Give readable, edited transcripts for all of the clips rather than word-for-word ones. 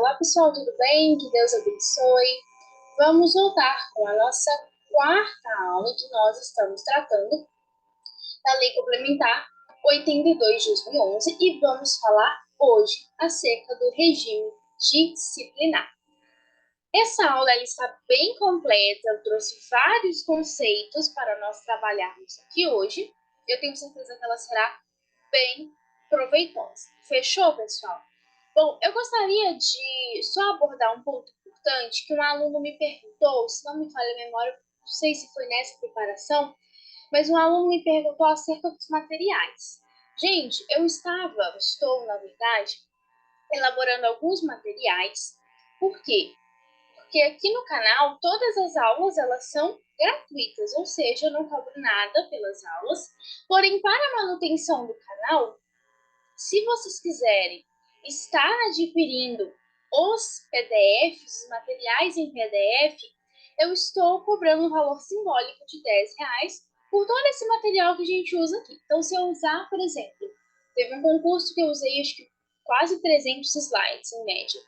Olá, pessoal, tudo bem? Que Deus abençoe. Vamos voltar com a nossa quarta aula que nós estamos tratando da Lei Complementar 82 de 2011 e vamos falar hoje acerca do regime disciplinar. Essa aula ela está bem completa, eu trouxe vários conceitos para nós trabalharmos aqui hoje. Eu tenho certeza que ela será bem proveitosa. Fechou, pessoal? Bom, eu gostaria de só abordar um ponto importante que um aluno me perguntou, se não me falha a memória, não sei se foi nessa preparação, mas um aluno me perguntou acerca dos materiais. Gente, estou, na verdade, elaborando alguns materiais. Por quê? Porque aqui no canal, todas as aulas, elas são gratuitas, ou seja, eu não cobro nada pelas aulas. Porém, para a manutenção do canal, se vocês quiserem estar adquirindo os PDFs, os materiais em PDF, eu estou cobrando um valor simbólico de R$ 10 por todo esse material que a gente usa aqui. Então, se eu usar, por exemplo, teve um concurso que eu usei, acho que quase 300 slides, em média.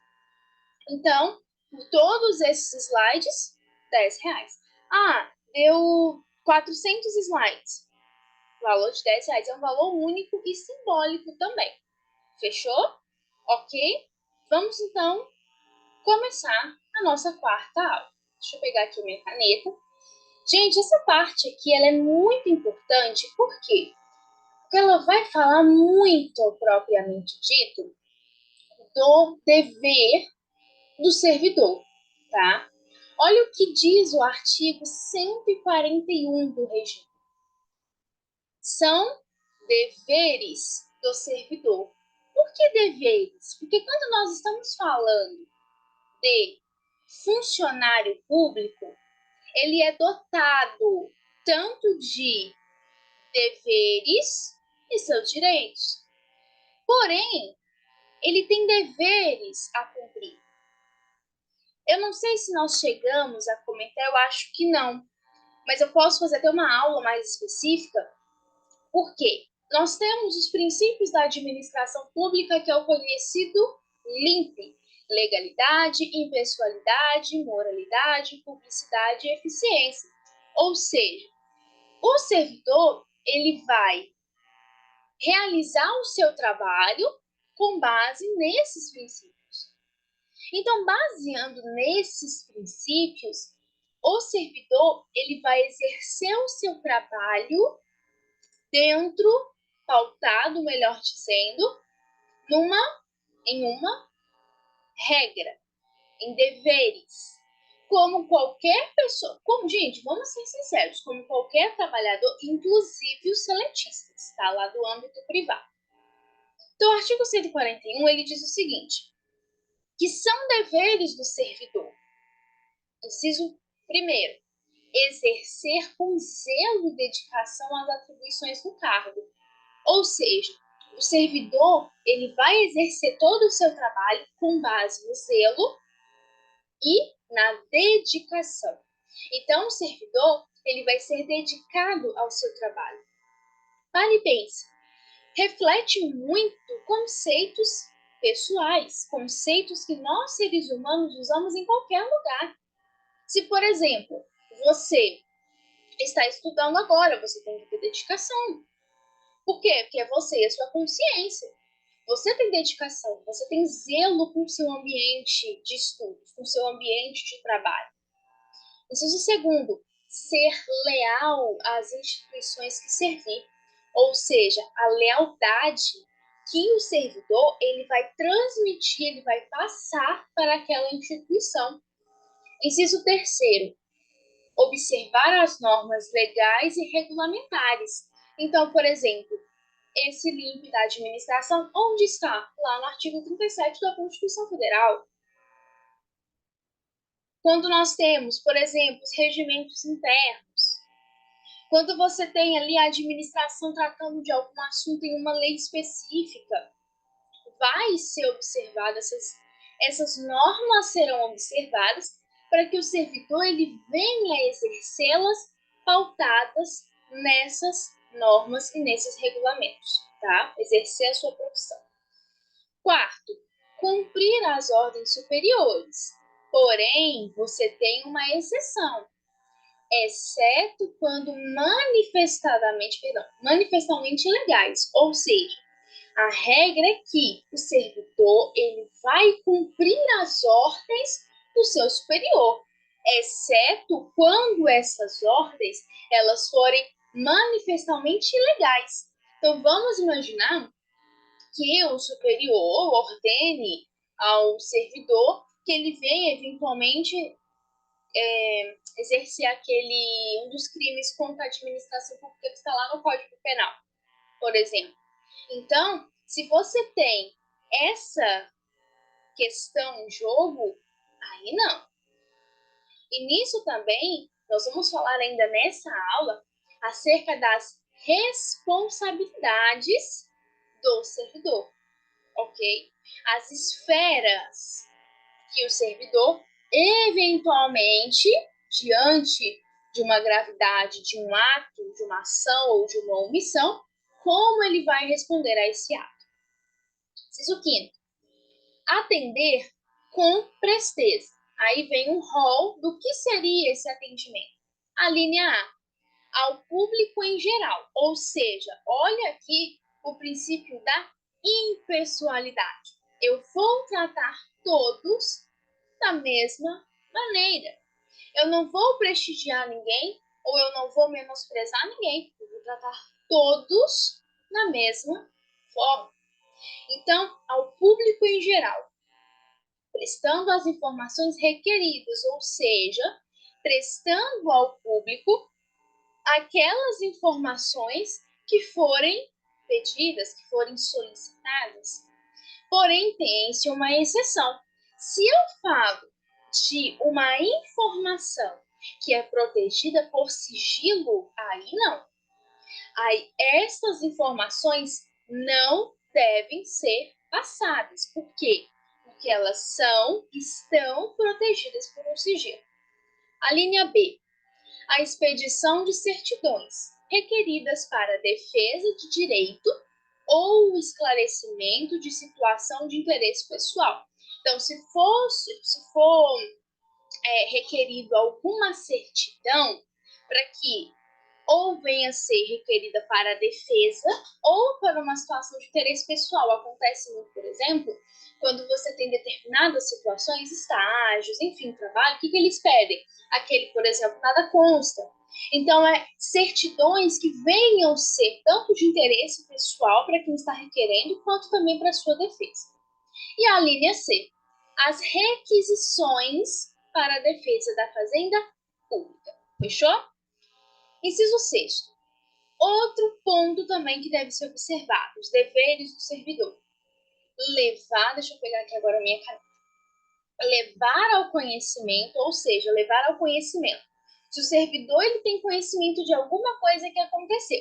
Então, por todos esses slides, R$ 10. Ah, deu 400 slides. O valor de R$ 10 é um valor único e simbólico também. Fechou? Ok? Vamos, então, começar a nossa quarta aula. Deixa eu pegar aqui a minha caneta. Gente, essa parte aqui ela é muito importante. Por quê? Porque ela vai falar muito, propriamente dito, do dever do servidor, tá? Olha o que diz o artigo 141 do regime. São deveres do servidor. Por que deveres? Porque quando nós estamos falando de funcionário público, ele é dotado tanto de deveres e seus direitos. Porém, ele tem deveres a cumprir. Eu não sei se nós chegamos a comentar, eu acho que não. Mas eu posso fazer até uma aula mais específica. Por quê? Nós temos os princípios da administração pública, que é o conhecido LIMP: legalidade, impessoalidade, moralidade, publicidade e eficiência. Ou seja, o servidor ele vai realizar o seu trabalho com base nesses princípios. Então, baseando nesses princípios, o servidor ele vai exercer o seu trabalho dentro, pautado, melhor dizendo, em uma regra, em deveres. Como qualquer pessoa, gente, vamos ser sinceros, como qualquer trabalhador, inclusive os seletistas, tá? Lá do âmbito privado. Então, o artigo 141, ele diz o seguinte, que são deveres do servidor. Inciso primeiro, exercer com zelo e dedicação as atribuições do cargo. Ou seja, o servidor ele vai exercer todo o seu trabalho com base no zelo e na dedicação. Então, o servidor ele vai ser dedicado ao seu trabalho. Pare e pense. Reflete muito conceitos pessoais, conceitos que nós, seres humanos, usamos em qualquer lugar. Se, por exemplo, você está estudando agora, você tem que ter dedicação. Por quê? Porque é você e a sua consciência. Você tem dedicação, você tem zelo com o seu ambiente de estudos, com o seu ambiente de trabalho. Inciso segundo, ser leal às instituições que servir. Ou seja, a lealdade que o servidor ele vai transmitir, ele vai passar para aquela instituição. Inciso terceiro, observar as normas legais e regulamentares. Então, por exemplo, esse LIMP da administração, onde está? Lá no artigo 37 da Constituição Federal. Quando nós temos, por exemplo, os regimentos internos, quando você tem ali a administração tratando de algum assunto em uma lei específica, vai ser observada, essas normas serão observadas para que o servidor ele venha exercê-las pautadas nessas normas e nesses regulamentos, tá? Exercer a sua profissão. Quarto, cumprir as ordens superiores. Porém, você tem uma exceção, exceto quando manifestamente ilegais, ou seja, a regra é que o servidor ele vai cumprir as ordens do seu superior, exceto quando essas ordens elas forem manifestamente ilegais. Então vamos imaginar que o superior ordene ao servidor que ele venha eventualmente exercer um dos crimes contra a administração pública que está lá no Código Penal, por exemplo. Então, se você tem essa questão em jogo, aí não. E nisso também, nós vamos falar ainda nessa aula acerca das responsabilidades do servidor, ok? As esferas que o servidor, eventualmente, diante de uma gravidade, de um ato, de uma ação ou de uma omissão, como ele vai responder a esse ato. Inciso 5º. Atender com presteza. Aí vem um rol do que seria esse atendimento. A linha A, ao público em geral. Ou seja, olha aqui o princípio da impessoalidade. Eu vou tratar todos da mesma maneira. Eu não vou prestigiar ninguém ou eu não vou menosprezar ninguém. Eu vou tratar todos da mesma forma. Então, ao público em geral, prestando as informações requeridas, ou seja, prestando ao público aquelas informações que forem pedidas, que forem solicitadas. Porém, tem-se uma exceção. Se eu falo de uma informação que é protegida por sigilo, aí não. Aí essas informações não devem ser passadas. Por quê? Porque elas estão protegidas por um sigilo. A linha B, a expedição de certidões requeridas para defesa de direito ou esclarecimento de situação de interesse pessoal. Então, se for requerido alguma certidão para que ou venha a ser requerida para a defesa ou para uma situação de interesse pessoal. Acontece muito, por exemplo, quando você tem determinadas situações, estágios, enfim, trabalho, o que eles pedem? Aquele, por exemplo, nada consta. Então, certidões que venham ser tanto de interesse pessoal para quem está requerendo, quanto também para a sua defesa. E a linha C, as requisições para a defesa da fazenda pública. Fechou? Inciso 6º. Outro ponto também que deve ser observado, os deveres do servidor. Deixa eu pegar aqui agora a minha caneta. Levar ao conhecimento, ou seja, levar ao conhecimento. Se o servidor ele tem conhecimento de alguma coisa que aconteceu,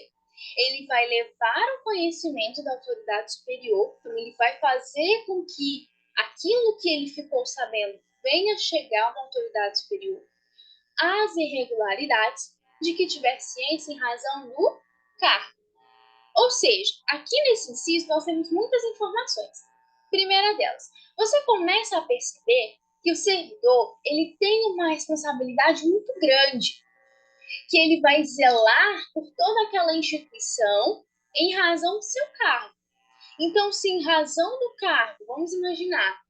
ele vai levar ao conhecimento da autoridade superior, então ele vai fazer com que aquilo que ele ficou sabendo venha chegar à autoridade superior. As irregularidades de que tiver ciência em razão do cargo. Ou seja, aqui nesse inciso nós temos muitas informações. Primeira delas, você começa a perceber que o servidor ele tem uma responsabilidade muito grande, que ele vai zelar por toda aquela instituição em razão do seu cargo. Então, se em razão do cargo, vamos imaginar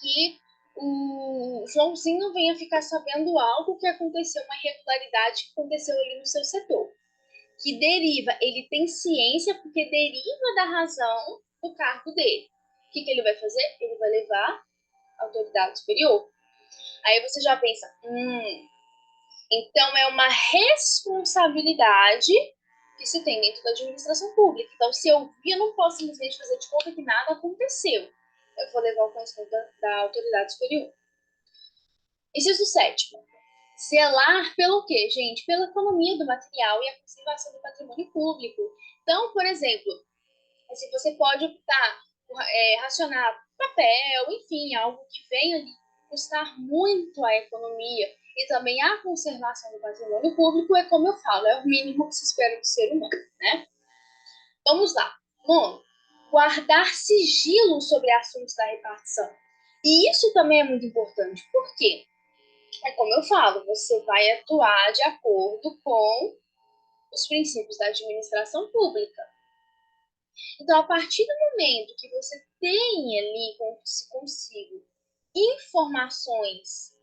que o Joãozinho venha ficar sabendo algo que aconteceu, uma irregularidade que aconteceu ali no seu setor, que deriva, ele tem ciência porque deriva da razão do cargo dele. O que ele vai fazer? Ele vai levar a autoridade superior. Aí você já pensa, então é uma responsabilidade que se tem dentro da administração pública. Então, se eu vi, eu não posso simplesmente fazer de conta que nada aconteceu. Eu vou levar o conhecimento da autoridade superior. Inciso 7º. Zelar pelo quê, gente? Pela economia do material e a conservação do patrimônio público. Então, por exemplo, assim, você pode optar por racionar papel, enfim, algo que venha ali custar muito à economia e também a conservação do patrimônio público é, como eu falo, é o mínimo que se espera do ser humano, né? Vamos lá. Nono, guardar sigilo sobre assuntos da repartição. E isso também é muito importante. Por quê? É como eu falo, você vai atuar de acordo com os princípios da administração pública. Então, a partir do momento que você tem ali consigo informações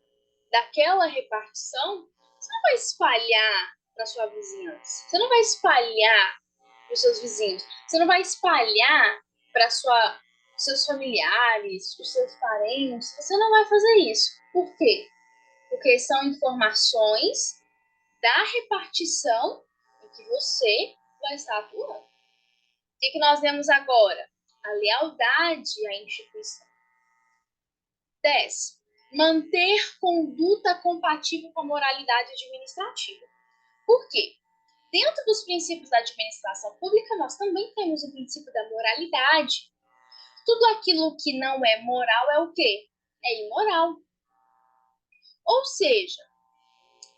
daquela repartição, você não vai espalhar na sua vizinhança. Você não vai espalhar para os seus vizinhos. Você não vai espalhar para seus familiares, os seus parentes. Você não vai fazer isso. Por quê? Porque são informações da repartição em que você vai estar atuando. O que nós vemos agora? A lealdade à instituição. 10. Manter conduta compatível com a moralidade administrativa. Por quê? Dentro dos princípios da administração pública, nós também temos o princípio da moralidade. Tudo aquilo que não é moral é o quê? É imoral. Ou seja,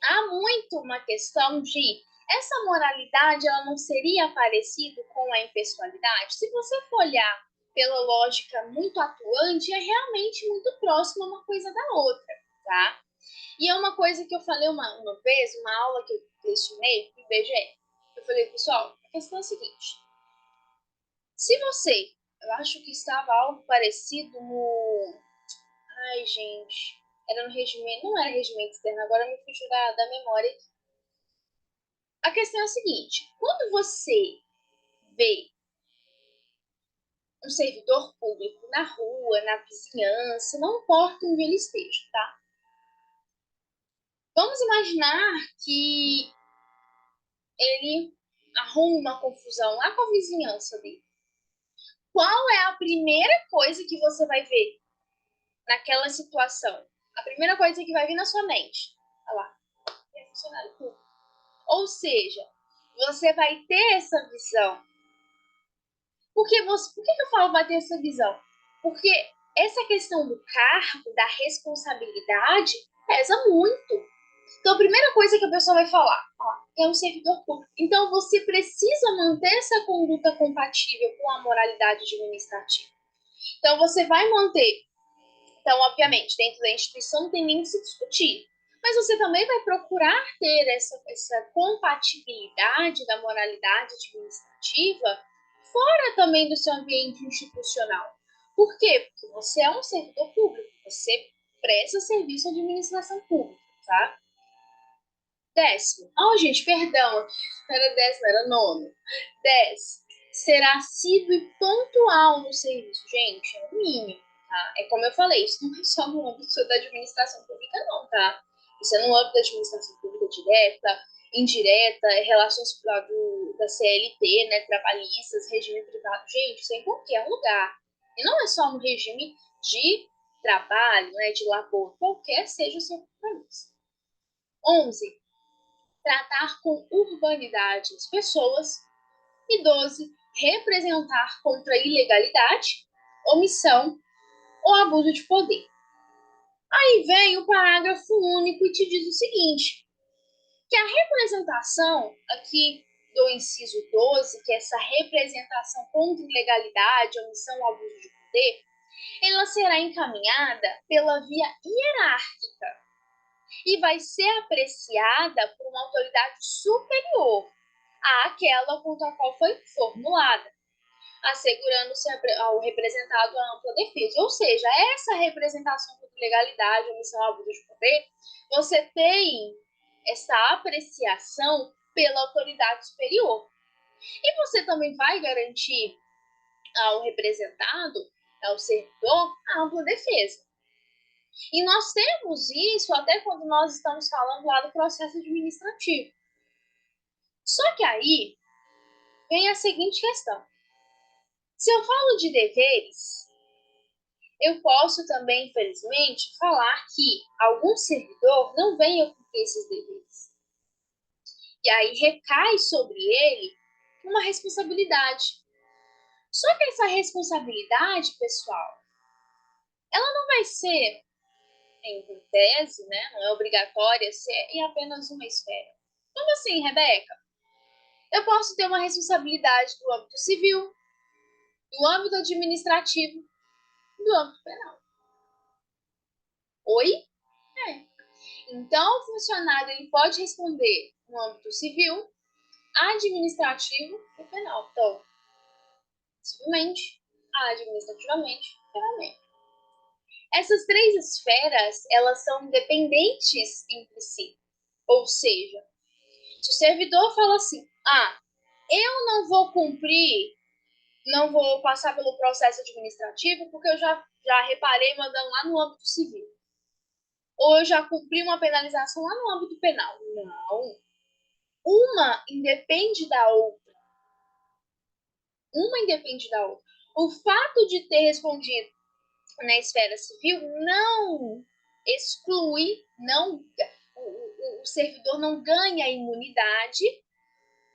há muito uma questão de essa moralidade ela não seria parecida com a impessoalidade? Se você for olhar pela lógica muito atuante, é realmente muito próxima uma coisa da outra, tá? E é uma coisa que eu falei uma vez, uma aula que eu lecionei no IBGE. Eu falei, pessoal, a questão é a seguinte. Se você, eu acho que estava algo parecido no... Ai, gente, era no regimento, não era regimento externo, agora me fugiu da memória. A questão é a seguinte, quando você vê um servidor público na rua, na vizinhança, não importa onde ele esteja, tá? Vamos imaginar que ele arruma uma confusão lá com a vizinhança dele. Qual é a primeira coisa que você vai ver naquela situação? A primeira coisa que vai vir na sua mente. Olha lá, é funcionário público. Ou seja, você vai ter essa visão. Por que eu falo vai ter essa visão? Porque essa questão do cargo, da responsabilidade, pesa muito. Então, a primeira coisa que a pessoa vai falar, ó, é um servidor público. Então, você precisa manter essa conduta compatível com a moralidade administrativa. Então, você vai manter. Então, obviamente, dentro da instituição não tem nem que se discutir. Mas você também vai procurar ter essa compatibilidade da moralidade administrativa fora também do seu ambiente institucional. Por quê? Porque você é um servidor público, você presta serviço à administração pública, tá? 10º. Oh, gente, perdão. Era 10º, era 9º. 10. Ser assíduo e pontual no serviço. Gente, é o mínimo, tá? É como eu falei, isso não é só no âmbito da administração pública, não, tá? Isso é no âmbito da administração pública direta, indireta, relações da CLT, né, trabalhistas, regime privado. Gente, isso é em qualquer lugar. E não é só no regime de trabalho, né, de labor, qualquer seja o seu compromisso. 11. Tratar com urbanidade as pessoas. E 12. Representar contra a ilegalidade, omissão ou abuso de poder. Aí vem o parágrafo único e te diz o seguinte, que a representação aqui do inciso 12, que é essa representação contra a ilegalidade, omissão ou abuso de poder, ela será encaminhada pela via hierárquica e vai ser apreciada por uma autoridade superior àquela contra a qual foi formulada, assegurando-se ao representado a ampla defesa. Ou seja, essa representação contra ilegalidade, omissão ou abuso de poder, você tem essa apreciação pela autoridade superior. E você também vai garantir ao representado, ao servidor, a ampla defesa. E nós temos isso até quando nós estamos falando lá do processo administrativo. Só que aí vem a seguinte questão. Se eu falo de deveres, eu posso também, infelizmente, falar que algum servidor não venha cumprir esses deveres. E aí recai sobre ele uma responsabilidade. Só que essa responsabilidade, pessoal, ela não vai ser, em tese, né, não é obrigatória ser em apenas uma esfera. Como assim, Rebeca? Eu posso ter uma responsabilidade do âmbito civil, do âmbito administrativo, do âmbito penal. Oi? É. Então, o funcionário ele pode responder no âmbito civil, administrativo e penal. Então, civilmente, administrativamente, penalmente. Essas três esferas, elas são independentes entre si. Ou seja, se o servidor fala assim, eu não vou cumprir, não vou passar pelo processo administrativo porque eu já reparei mandando lá no âmbito civil. Ou eu já cumpri uma penalização lá no âmbito penal. Não. Uma independe da outra. Uma independe da outra. O fato de ter respondido na esfera civil não exclui, não, o servidor não ganha imunidade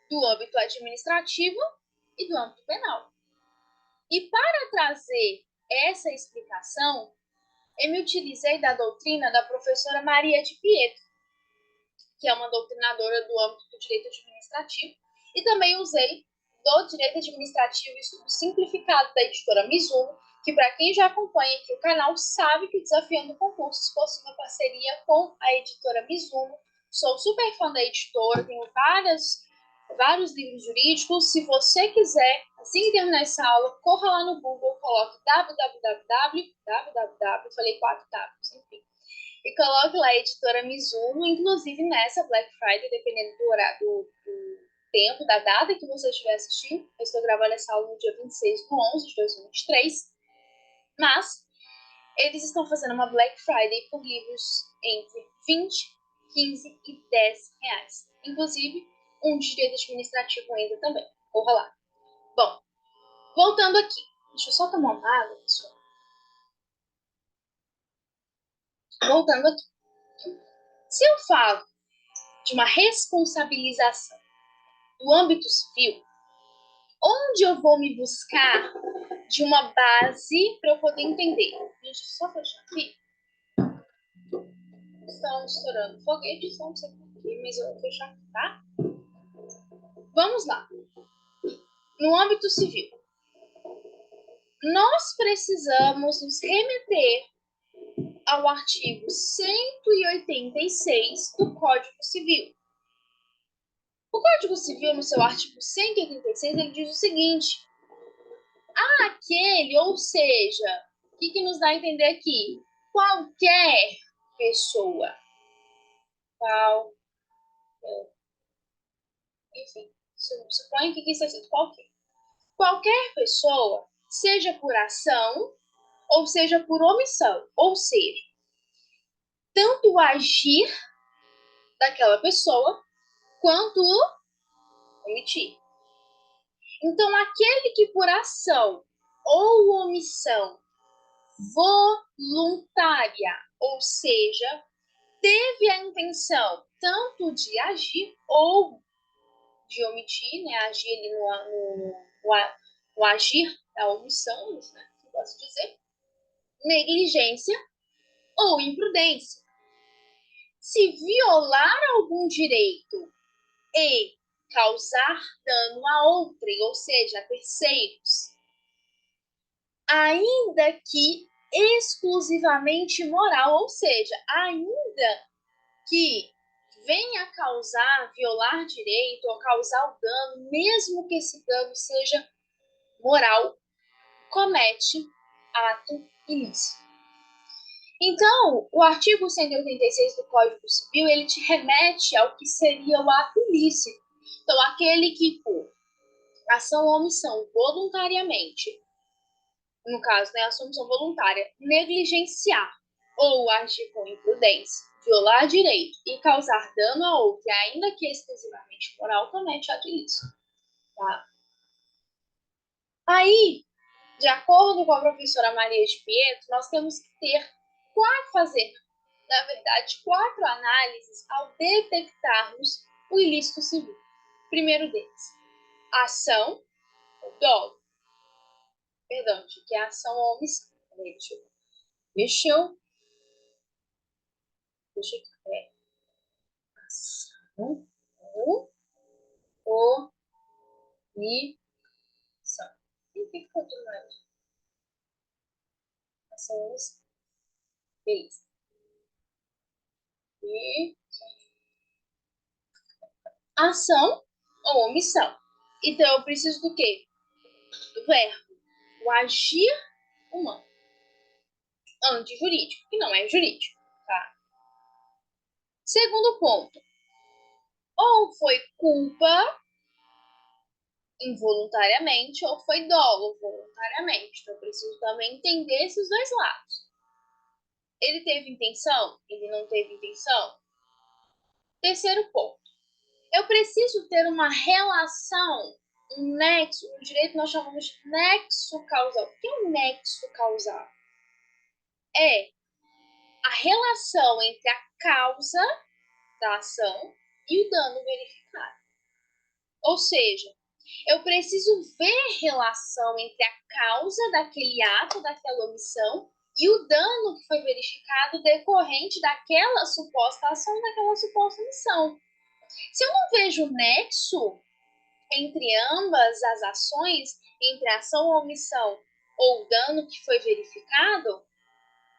do âmbito administrativo e do âmbito penal. E para trazer essa explicação, eu me utilizei da doutrina da professora Maria de Pietro, que é uma doutrinadora do âmbito do direito administrativo, e também usei do direito administrativo estudo simplificado da editora Mizuno, que para quem já acompanha aqui o canal sabe que o Desafiando Concursos possui uma parceria com a editora Mizuno. Sou super fã da editora, tenho vários livros jurídicos. Se você quiser, assim que terminar essa aula, corra lá no Google, coloque www, falei 4 Ws, enfim, e coloque lá a editora Mizuno, inclusive nessa Black Friday, dependendo do horário, do tempo, da data que você estiver assistindo. Eu estou gravando essa aula no dia 26/11/2023, mas eles estão fazendo uma Black Friday por livros entre 20, 15 e 10 reais. Inclusive, um de direito administrativo ainda também. Corra lá. Bom, voltando aqui. Deixa eu só tomar uma água, pessoal. Voltando aqui. Se eu falo de uma responsabilização do âmbito civil, onde eu vou me buscar de uma base para eu poder entender? Deixa eu só fechar aqui. Estão estourando foguetes, não sei porquê, mas eu vou fechar aqui, tá? Vamos lá. No âmbito civil, nós precisamos nos remeter ao artigo 186 do Código Civil. O Código Civil, no seu artigo 186, ele diz o seguinte: aquele, ou seja, o que nos dá a entender aqui? Qualquer pessoa. Enfim, suponha que isso é sido qualquer. Qualquer pessoa, seja por ação ou seja por omissão. Ou seja, tanto o agir daquela pessoa quanto o omitir. Então, aquele que por ação ou omissão voluntária, ou seja, teve a intenção tanto de agir ou de omitir, né? Agir ali no agir da omissão, né? Que eu posso dizer, negligência ou imprudência. Se violar algum direito e causar dano a outrem, ou seja, a terceiros, ainda que exclusivamente moral, ou seja, ainda que venha causar, violar direito ou causar o dano, mesmo que esse dano seja moral, comete ato ilícito. Então, o artigo 186 do Código Civil, ele te remete ao que seria o ato ilícito. Então, aquele que, por ação ou omissão, voluntariamente, no caso, né, ação ou omissão voluntária, negligenciar ou agir com imprudência, violar direito e causar dano a outro, ainda que exclusivamente moral, comete ato ilícito. Tá? Aí, de acordo com a professora Maria de Pietro, nós temos que fazer, na verdade, 4 análises ao detectarmos o ilícito civil. Primeiro deles, ação, dolo. Perdão, de que é ação ou omissão. Deixa eu ação ou omissão. O que ficou tudo mais? Ações. Beleza. E ação ou omissão. Então, eu preciso do quê? Do verbo. O agir humano. Antijurídico, que não é jurídico, tá? Segundo ponto. Ou foi culpa involuntariamente ou foi dolo voluntariamente. Então, eu preciso também entender esses dois lados. Ele teve intenção? Ele não teve intenção? Terceiro ponto. Eu preciso ter uma relação, um nexo. No direito nós chamamos de nexo causal. O que é um nexo causal? É a relação entre a causa da ação e o dano verificado. Ou seja, eu preciso ver relação entre a causa daquele ato, daquela omissão, e o dano que foi verificado decorrente daquela suposta ação, daquela suposta omissão. Se eu não vejo nexo entre ambas as ações, entre a ação ou omissão, ou o dano que foi verificado,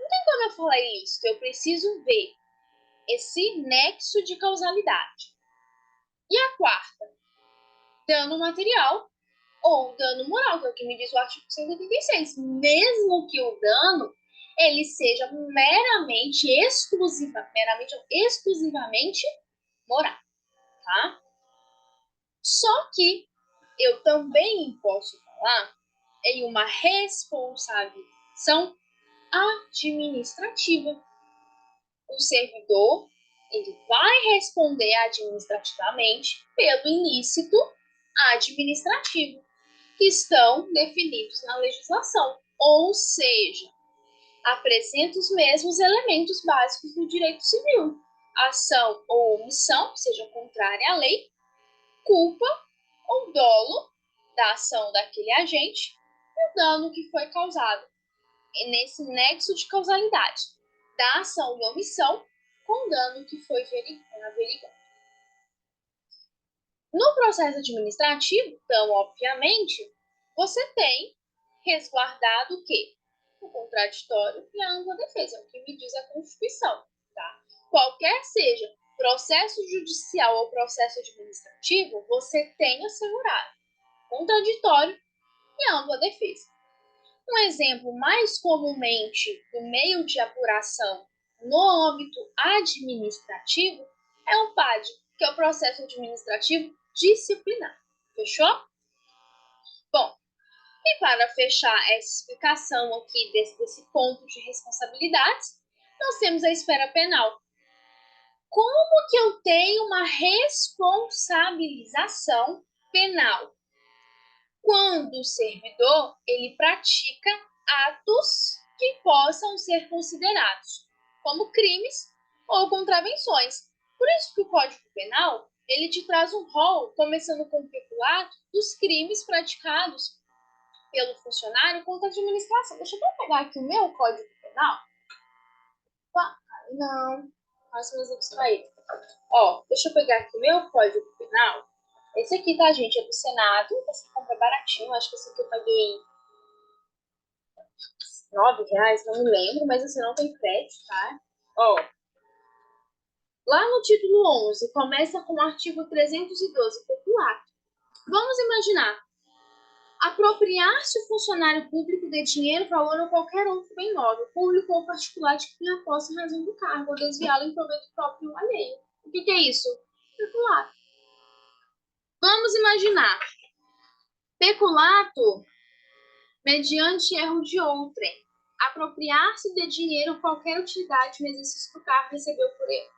não tem como eu falar isso. Eu preciso ver esse nexo de causalidade. E a quarta, dano material ou dano moral, que é o que me diz o artigo 186. Mesmo que o dano ele seja exclusivamente moral, tá? Só que eu também posso falar em uma responsabilização administrativa. O servidor ele vai responder administrativamente pelo ilícito administrativo que estão definidos na legislação, ou seja, apresenta os mesmos elementos básicos do direito civil: ação ou omissão, seja contrária à lei, culpa ou dolo da ação daquele agente e o dano que foi causado. E nesse nexo de causalidade da ação e omissão com o dano que foi averiguado. No processo administrativo, então, obviamente, você tem resguardado o quê? O contraditório e a ampla defesa, é o que me diz a Constituição, tá? Qualquer seja processo judicial ou processo administrativo, você tem assegurado contraditório e ampla defesa. Um exemplo mais comumente do meio de apuração no âmbito administrativo é o PAD, que é o processo administrativo disciplinar. Fechou? Bom, e para fechar essa explicação aqui desse ponto de responsabilidades, nós temos a esfera penal. Como que eu tenho uma responsabilização penal? Quando o servidor ele pratica atos que possam ser considerados como crimes ou contravenções. Por isso que o Código Penal ele te traz um rol, começando com o peculato, dos crimes praticados pelo funcionário contra a administração. Deixa eu pegar aqui o meu Código Penal. Não, faço meus abstraídos. Ó, deixa eu pegar aqui o meu Código Penal. Esse aqui, tá, gente? É do Senado. Esse compra baratinho. Acho que esse aqui eu paguei R$ 9, não me lembro, mas assim, não tem crédito, tá? Ó, lá no título 11, começa com o artigo 312, peculato. Vamos imaginar. Apropriar-se o funcionário público de dinheiro, valor ou qualquer outro bem móvel, público ou particular de que tenha posse em razão do cargo, ou desviá-lo em proveito próprio ou alheio. O que é isso? Peculato. Vamos imaginar. Peculato mediante erro de outrem. Apropriar-se de dinheiro ou qualquer utilidade no exercício do cargo recebeu por erro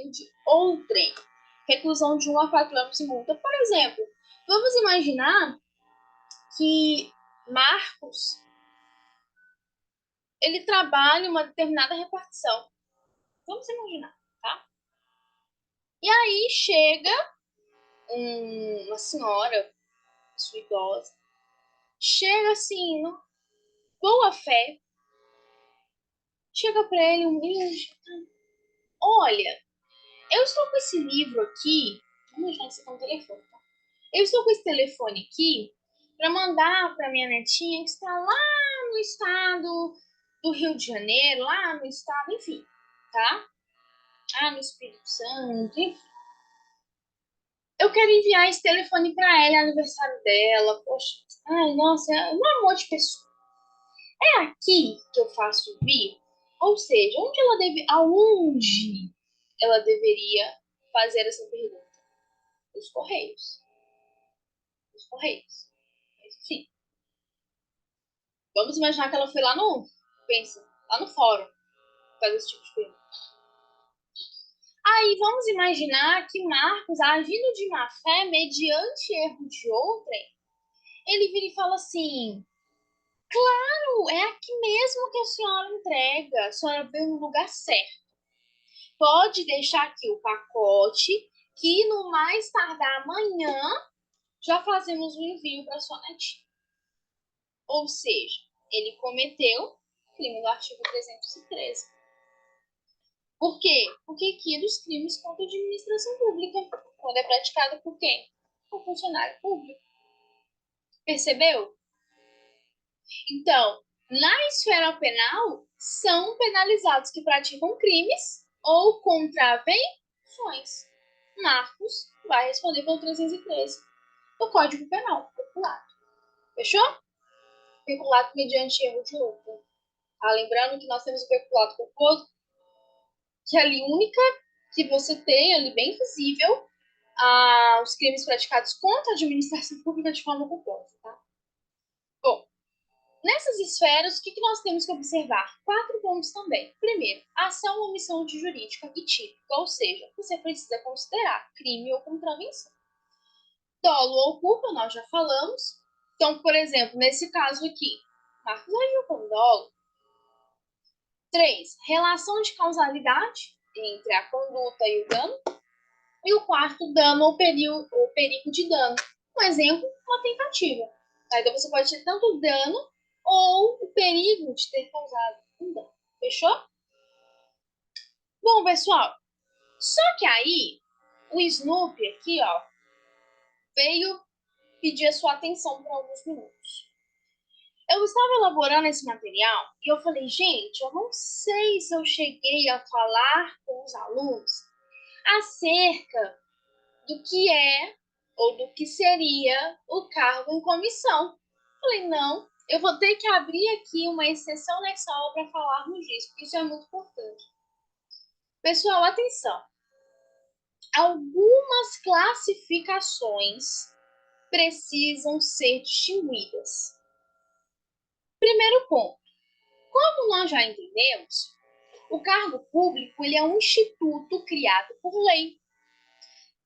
de outrem. Reclusão de 1 a 4 anos e multa. Por exemplo, vamos imaginar que Marcos ele trabalha em uma determinada repartição. Vamos imaginar, tá? E aí chega uma senhora, sua idosa, chega assim, no boa fé, chega para ele humilde. Olha, eu estou com esse livro aqui. Vamos deixar isso com o telefone, tá? Eu estou com esse telefone aqui para mandar para minha netinha que está lá no estado do Rio de Janeiro, lá no estado, enfim, tá? Ah, no Espírito Santo, enfim. Eu quero enviar esse telefone para ela, é aniversário dela, poxa. Ai, nossa, é um amor de pessoa. É aqui que eu faço vir, ou seja, aonde ela deveria fazer essa pergunta? Os Correios. Os Correios. Mas, enfim, vamos imaginar que ela foi pensa, lá no fórum, fazer esse tipo de pergunta. Aí vamos imaginar que Marcos, agindo de má fé, mediante erro de outrem, ele vira e fala assim: claro, é aqui mesmo que a senhora entrega, a senhora veio no lugar certo. Pode deixar aqui o pacote, que no mais tardar amanhã já fazemos o envio para sua netinha. Ou seja, ele cometeu crime do artigo 313. Por quê? Porque aqui é dos crimes contra a administração pública, quando é praticado por quem? Por funcionário público. Percebeu? Então, na esfera penal, são penalizados que praticam crimes ou contravenções. Marcos vai responder pelo 313 do Código Penal, peculato. Fechou? Peculato mediante erro de outro. Lembrando que nós temos o peculato culposo, que é a única que você tem ali bem visível os crimes praticados contra a administração pública de forma culposa, tá? Bom, nessas esferas, o que nós temos que observar? 4 pontos também. Primeiro, ação ou omissão de jurídica e típica, ou seja, você precisa considerar crime ou contravenção. Dolo ou culpa, nós já falamos. Então, por exemplo, nesse caso aqui, Marcos agiu com dolo. 3, relação de causalidade entre a conduta e o dano. E o quarto, dano ou perigo de dano. Um exemplo, uma tentativa. Então você pode ter tanto dano ou o perigo de ter causado um dano. Fechou? Bom, pessoal, só que aí o Snoopy aqui, ó, veio pedir a sua atenção por alguns minutos. Eu estava elaborando esse material e eu falei, gente, eu não sei se eu cheguei a falar com os alunos acerca do que é ou do que seria o cargo em comissão. Falei, não, eu vou ter que abrir aqui uma exceção nessa aula para falarmos disso, porque isso é muito importante. Pessoal, atenção. Algumas classificações precisam ser distinguidas. Primeiro ponto. Como nós já entendemos, o cargo público ele é um instituto criado por lei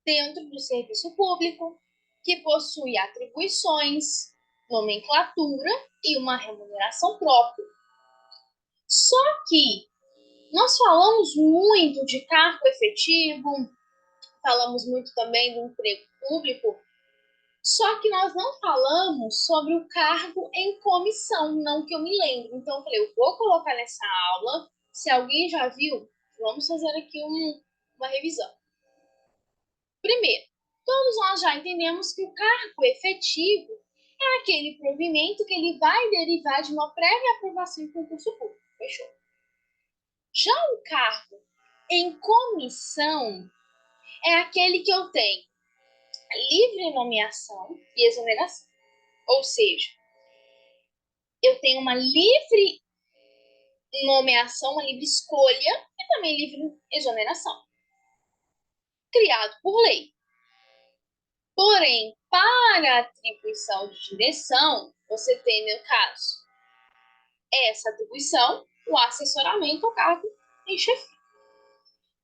dentro do serviço público que possui atribuições, nomenclatura e uma remuneração própria. Só que nós falamos muito de cargo efetivo, falamos muito também do emprego público, só que nós não falamos sobre o cargo em comissão, não que eu me lembro. Então eu falei, eu vou colocar nessa aula, se alguém já viu, vamos fazer aqui uma revisão. Primeiro, todos nós já entendemos que o cargo efetivo é aquele provimento que ele vai derivar de uma prévia aprovação em concurso público. Fechou? Já o cargo em comissão é aquele que eu tenho livre nomeação e exoneração. Ou seja, eu tenho uma livre nomeação, uma livre escolha e também livre exoneração. Criado por lei. Porém, para a atribuição de direção, você tem, no caso, essa atribuição, o assessoramento ao cargo em chefia.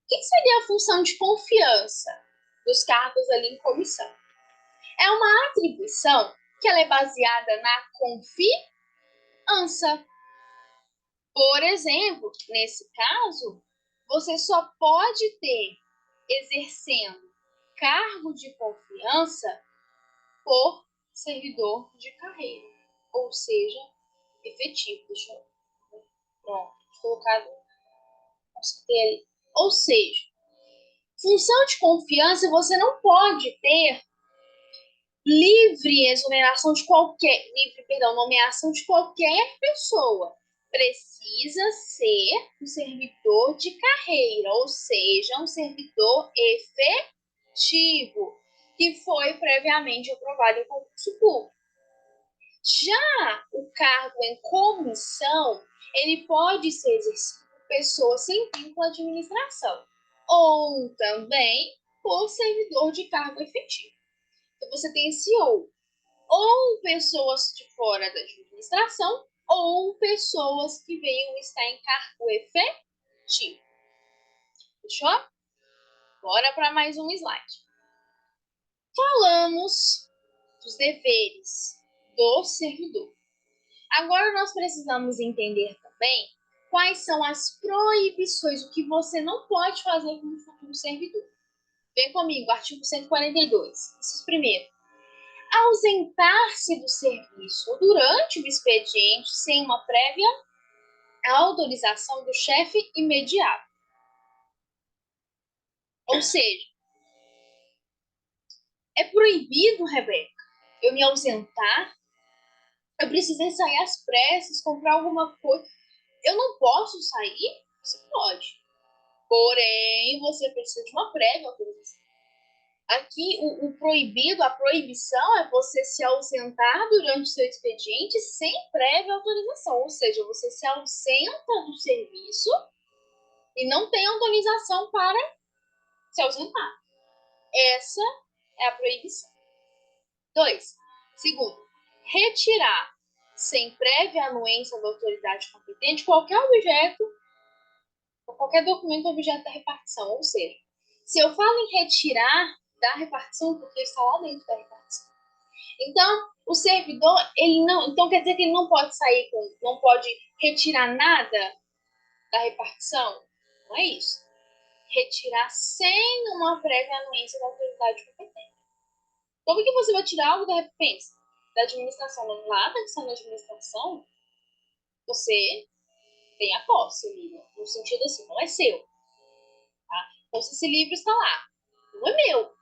O que seria a função de confiança dos cargos ali em comissão? É uma atribuição que ela é baseada na confiança. Por exemplo, nesse caso, você só pode ter exercendo cargo de confiança por servidor de carreira, ou seja, efetivo. Deixa eu pronto, colocado ali. Ou seja, função de confiança você não pode ter livre exoneração de qualquer, livre, perdão, nomeação de qualquer pessoa. Precisa ser um servidor de carreira, ou seja, um servidor efetivo, que foi previamente aprovado em concurso público. Já o cargo em comissão, ele pode ser exercido por pessoas sem vínculo à administração, ou também por servidor de cargo efetivo. Então, você tem esse ou pessoas de fora da administração, ou pessoas que venham estar em cargo efetivo. Fechou? Bora para mais um slide. Falamos dos deveres do servidor. Agora nós precisamos entender também quais são as proibições, o que você não pode fazer como futuro servidor. Vem comigo, artigo 142. Inciso primeiro. Ausentar-se do serviço durante o expediente sem uma prévia autorização do chefe imediato. Ou seja, é proibido, Rebeca, eu me ausentar, eu precisei sair às pressas, comprar alguma coisa. Eu não posso sair? Você pode. Porém, você precisa de uma prévia autorização. Aqui, o proibido, a proibição é você se ausentar durante o seu expediente sem prévia autorização. Ou seja, você se ausenta do serviço e não tem autorização para se ausentar. Essa é a proibição. 2. Segundo, retirar sem prévia anuência da autoridade competente qualquer objeto ou qualquer documento objeto da repartição. Ou seja, se eu falo em retirar da repartição, porque está lá dentro da repartição. Então, o servidor, ele não. Então, quer dizer que ele não pode sair com. Não pode retirar nada da repartição? Não é isso. Retirar sem uma prévia anuência da autoridade competente. Como que você vai tirar algo da repartição? Da administração? Nada que está na administração, você tem a posse ali, né? No sentido assim, não é seu. Tá? Então, se esse livro está lá, não é meu.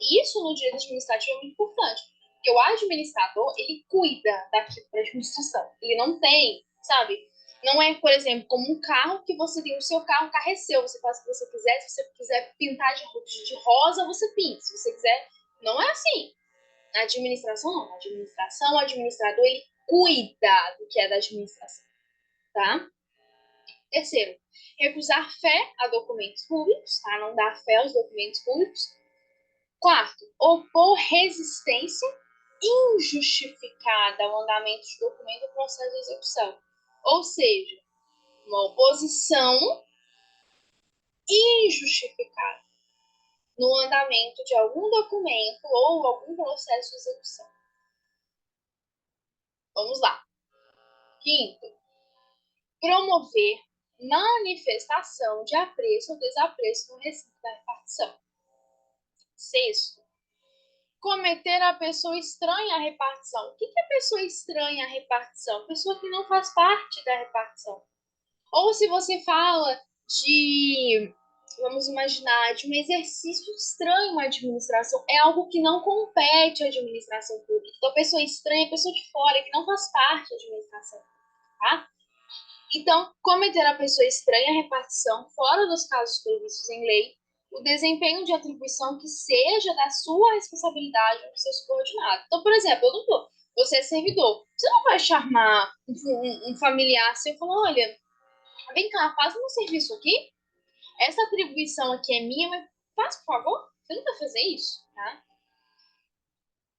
Isso no direito administrativo é muito importante. Porque o administrador, ele cuida daquilo para a administração. Ele não tem, sabe? Não é, por exemplo, como um carro que você tem o seu carro, o carro é seu, você faz o que você quiser. Se você quiser pintar de rosa, você pinta. Se você quiser. Não é assim. Na administração, não. Na administração, o administrador, ele cuida do que é da administração. Tá? Terceiro, recusar fé a documentos públicos, tá? Não dar fé aos documentos públicos. Quarto, opor resistência injustificada ao andamento de documento ou processo de execução. Ou seja, uma oposição injustificada no andamento de algum documento ou algum processo de execução. Vamos lá. Quinto, promover manifestação de apreço ou desapreço no recinto da repartição. Sexto, cometer a pessoa estranha à repartição. O que é pessoa estranha à repartição? Pessoa que não faz parte da repartição. Ou se você fala de, vamos imaginar, de um exercício estranho à administração, é algo que não compete à administração pública. Então, pessoa estranha é pessoa de fora, que não faz parte da administração, tá? Então, cometer a pessoa estranha à repartição, fora dos casos previstos em lei, o desempenho de atribuição que seja da sua responsabilidade ou do seu subordinado. Então, por exemplo, eu não tô, você é servidor, você não vai chamar um familiar seu e falar, olha, vem cá, faz um serviço aqui, essa atribuição aqui é minha, mas faz, por favor, você não vai fazer isso, tá?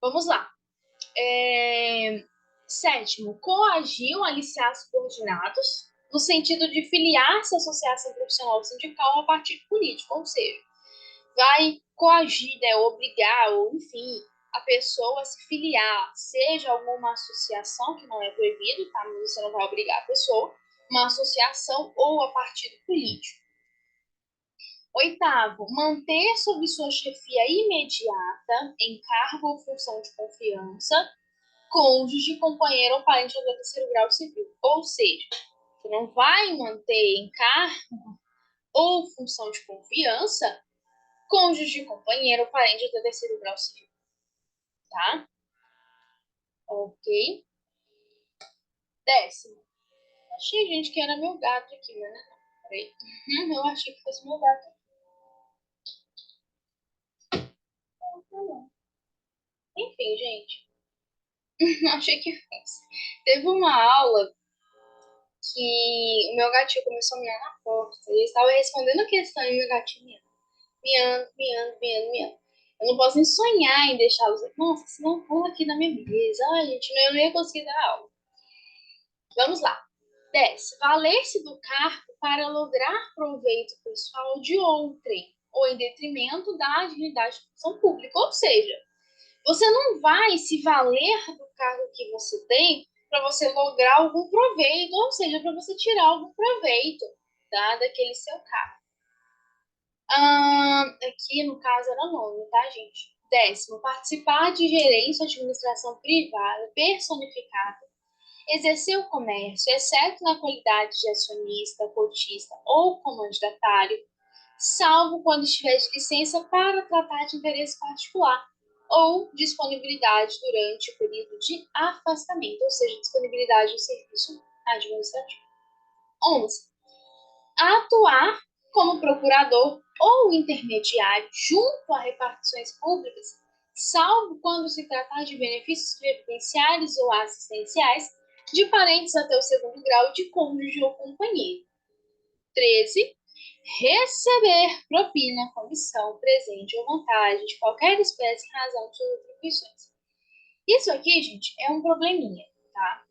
Vamos lá. Sétimo, coagir ou aliciar subordinados, no sentido de filiar-se à associação profissional ou sindical a partido político, ou seja, vai coagir, né, obrigar, ou enfim, a pessoa a se filiar, seja alguma associação, que não é proibido, tá? Mas você não vai obrigar a pessoa, uma associação ou a partido político. Oitavo, manter sob sua chefia imediata, em cargo ou função de confiança, cônjuge, companheiro ou parente do terceiro grau civil. Ou seja, você não vai manter em cargo ou função de confiança cônjuge, companheiro ou parente do terceiro grau civil. tá? Ok. 10º. Achei, gente, que era meu gato aqui, mas não. Peraí. Eu achei que fosse meu gato. Não. Enfim, gente. Achei que fosse. Teve uma aula que o meu gatinho começou a miar na porta. E eu estava respondendo questão e meu gatinho miando. Miando, miando, miando, miando. Eu não posso nem sonhar em deixá-los. Nossa, senão pula aqui na minha mesa. Ai, gente, eu não ia conseguir dar aula. Vamos lá. 10. Valer-se do cargo para lograr proveito pessoal de outrem, ou em detrimento da dignidade de função pública. Ou seja, você não vai se valer do cargo que você tem para você lograr algum proveito, ou seja, para você tirar algum proveito, tá, daquele seu cargo. Aqui, no caso, era nome, tá, gente? 10º, participar de gerência ou administração privada personificada, exercer o comércio, exceto na qualidade de acionista, cotista ou comandatário, salvo quando estiver de licença para tratar de interesse particular ou disponibilidade durante o período de afastamento, ou seja, disponibilidade do serviço administrativo. 11. Atuar como procurador ou intermediário junto a repartições públicas, salvo quando se tratar de benefícios previdenciários ou assistenciais de parentes até o 2º grau de cônjuge ou companheiro. 13. Receber propina, comissão, presente ou vantagem de qualquer espécie em razão de suas atribuições. Isso aqui, gente, é um probleminha, tá?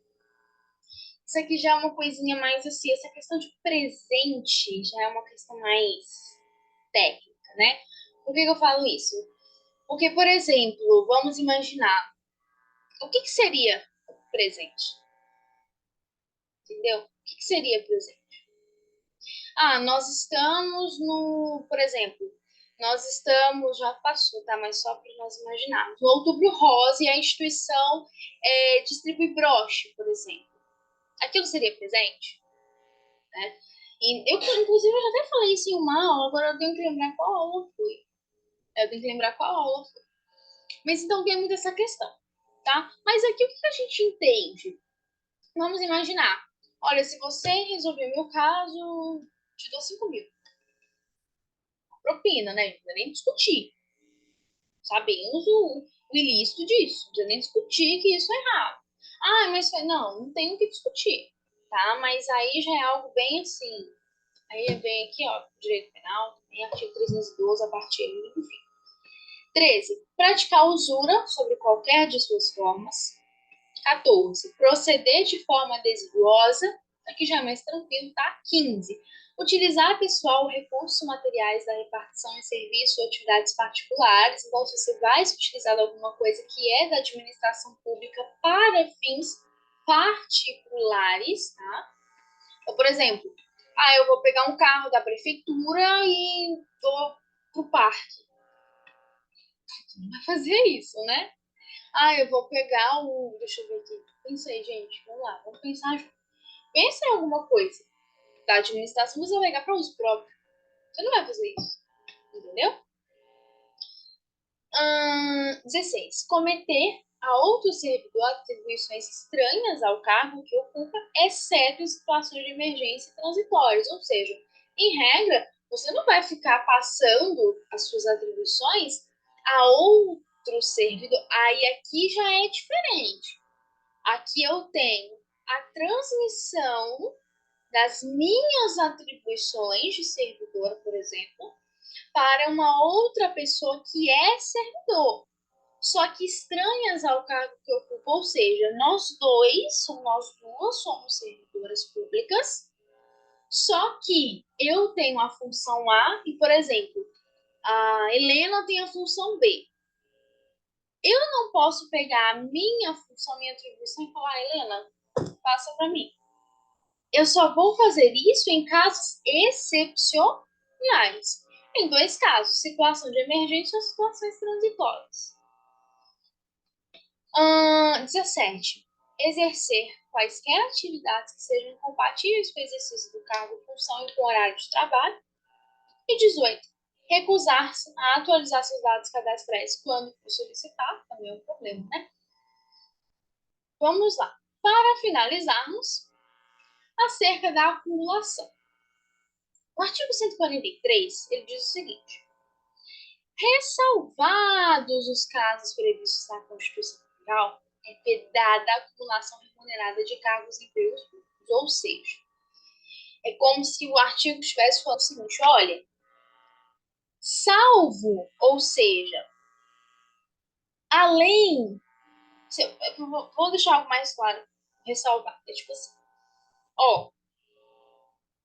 Isso aqui já é uma coisinha mais assim, essa questão de presente já é uma questão mais técnica, né? Por que eu falo isso? Porque, por exemplo, vamos imaginar, o que seria presente? Entendeu? O que seria presente? Nós estamos no, por exemplo, nós estamos, já passou, tá? Mas só para nós imaginarmos. No Outubro Rosa e a instituição distribui broche, por exemplo. Aquilo seria presente? Né? E eu, inclusive, eu já até falei isso em uma aula, agora eu tenho que lembrar qual aula foi. Eu tenho que lembrar qual aula foi. Mas então tem muito essa questão, tá? Mas aqui o que a gente entende? Vamos imaginar. Olha, se você resolver meu caso, te dou 5.000. Propina, né? Não precisa nem discutir. Sabemos o ilícito disso. Não precisa nem discutir que isso é errado. Mas não tem o que discutir, tá? Mas aí já é algo bem assim. Aí vem aqui, ó, direito penal, tem artigo 312, a partir, enfim. 13. Praticar usura sobre qualquer de suas formas. 14. Proceder de forma desiguosa. Aqui já é mais tranquilo, tá? 15. Utilizar pessoal, recursos materiais da repartição em serviço ou atividades particulares. Então, se você vai se utilizar de alguma coisa que é da administração pública para fins particulares, tá? Então, por exemplo, eu vou pegar um carro da prefeitura e vou pro parque. Você não vai fazer isso, né? Eu vou pegar o. Deixa eu ver aqui. Pensei, gente. Vamos lá, vamos pensar junto. Pensa em alguma coisa da administração, você vai pegar para uso próprio. Você não vai fazer isso. Entendeu? 16. Cometer a outro servidor atribuições estranhas ao cargo que ocupa, exceto em situações de emergência transitórias. Ou seja, em regra, você não vai ficar passando as suas atribuições a outro servidor. Aí aqui já é diferente. Aqui eu tenho a transmissão das minhas atribuições de servidor, por exemplo, para uma outra pessoa que é servidor, só que estranhas ao cargo que ocupa, ou seja, nós duas somos servidoras públicas, só que eu tenho a função A e, por exemplo, a Helena tem a função B. Eu não posso pegar a minha função, minha atribuição e falar, Helena, passa para mim. Eu só vou fazer isso em casos excepcionais. Em 2 casos, situação de emergência ou situações transitórias. 17. Exercer quaisquer atividades que sejam compatíveis com o exercício do cargo, função e com o horário de trabalho. E 18. recusar-se a atualizar seus dados cadastrais quando for solicitar, também é um problema, né? Vamos lá. Para finalizarmos, acerca da acumulação. O artigo 143, ele diz o seguinte: ressalvados os casos previstos na Constituição Federal, é vedada a acumulação remunerada de cargos e empregos públicos. Ou seja, é como se o artigo estivesse falando o seguinte: olha, salvo, ou seja, além. Vou deixar algo mais claro, ressalvar. É tipo assim: ó,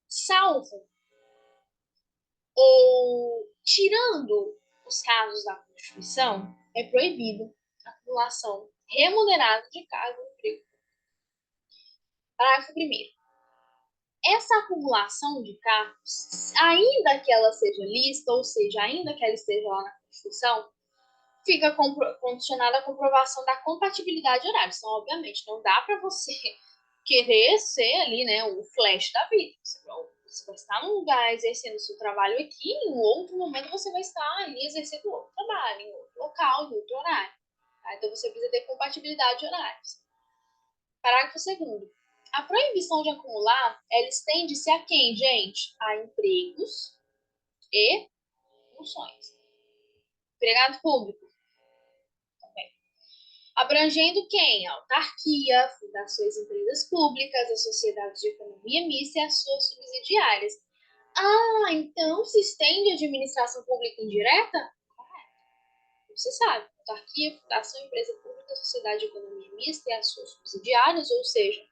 salvo ou tirando os casos da Constituição, é proibido a acumulação remunerada de cargo e emprego. Parágrafo 1º. Essa acumulação de cargos, ainda que ela seja lista, ou seja, ainda que ela esteja lá na Constituição, fica condicionada à comprovação da compatibilidade horária. Então, obviamente, não dá para você querer ser ali, né, o flash da vida. Você vai estar num lugar exercendo o seu trabalho aqui, em outro momento você vai estar ali exercendo outro trabalho, em outro local, em outro horário. Tá? Então, você precisa ter compatibilidade de horários. Parágrafo 2º. A proibição de acumular, ela estende-se a quem, gente? A empregos e funções. Empregado público, também. Abrangendo quem? A autarquia, fundações e empresas públicas, as sociedades de economia mista e as suas subsidiárias. Ah, então se estende a administração pública indireta? Correto. Você sabe, autarquia, fundação, empresa pública, sociedade de economia mista e as suas subsidiárias, ou seja,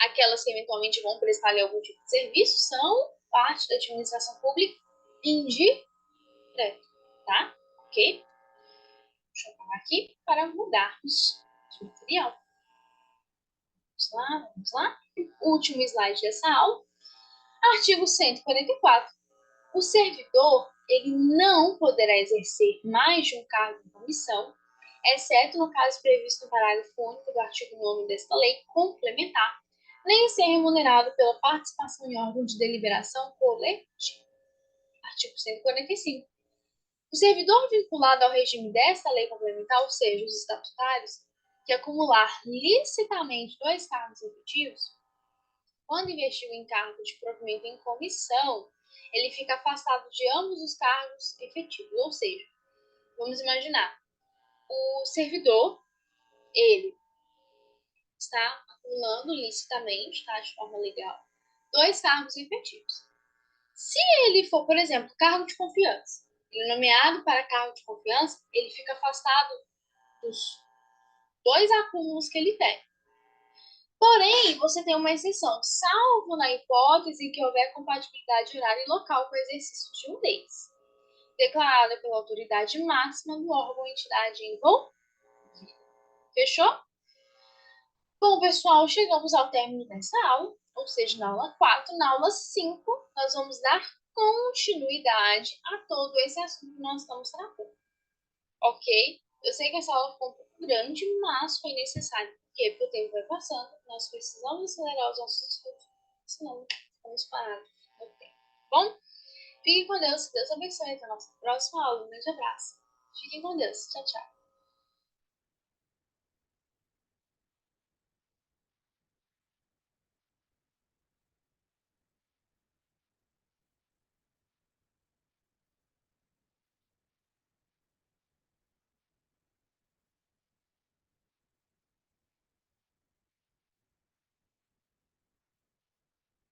aquelas que eventualmente vão prestar ali algum tipo de serviço, são parte da administração pública indireta, tá? Ok? Deixa eu parar aqui para mudarmos de material. Vamos lá. Último slide dessa aula. Artigo 144. O servidor, ele não poderá exercer mais de um cargo em comissão, exceto no caso previsto no parágrafo único do artigo 9º desta lei complementar, nem ser remunerado pela participação em órgão de deliberação coletiva. Artigo 145. O servidor vinculado ao regime desta lei complementar, ou seja, os estatutários, que acumular licitamente 2 cargos efetivos, quando investiu em cargo de provimento em comissão, ele fica afastado de ambos os cargos efetivos. Ou seja, vamos imaginar, o servidor, ele está acumulando licitamente, tá, de forma legal, 2 cargos efetivos. Se ele for, por exemplo, cargo de confiança, ele é nomeado para cargo de confiança, ele fica afastado dos 2 acúmulos que ele tem. Porém, você tem uma exceção, salvo na hipótese que houver compatibilidade horária e local com o exercício de um deles, declarada pela autoridade máxima do órgão ou entidade envolvida. Fechou? Bom, pessoal, chegamos ao término dessa aula, ou seja, na aula 4. Na aula 5, nós vamos dar continuidade a todo esse assunto que nós estamos tratando. Ok? Eu sei que essa aula ficou um pouco grande, mas foi necessário. Porque o tempo vai passando, nós precisamos acelerar os nossos estudos, senão ficamos parados no tempo. Bom? Fiquem com Deus, Deus abençoe. Até a nossa próxima aula. Um grande abraço. Fiquem com Deus. Tchau, tchau.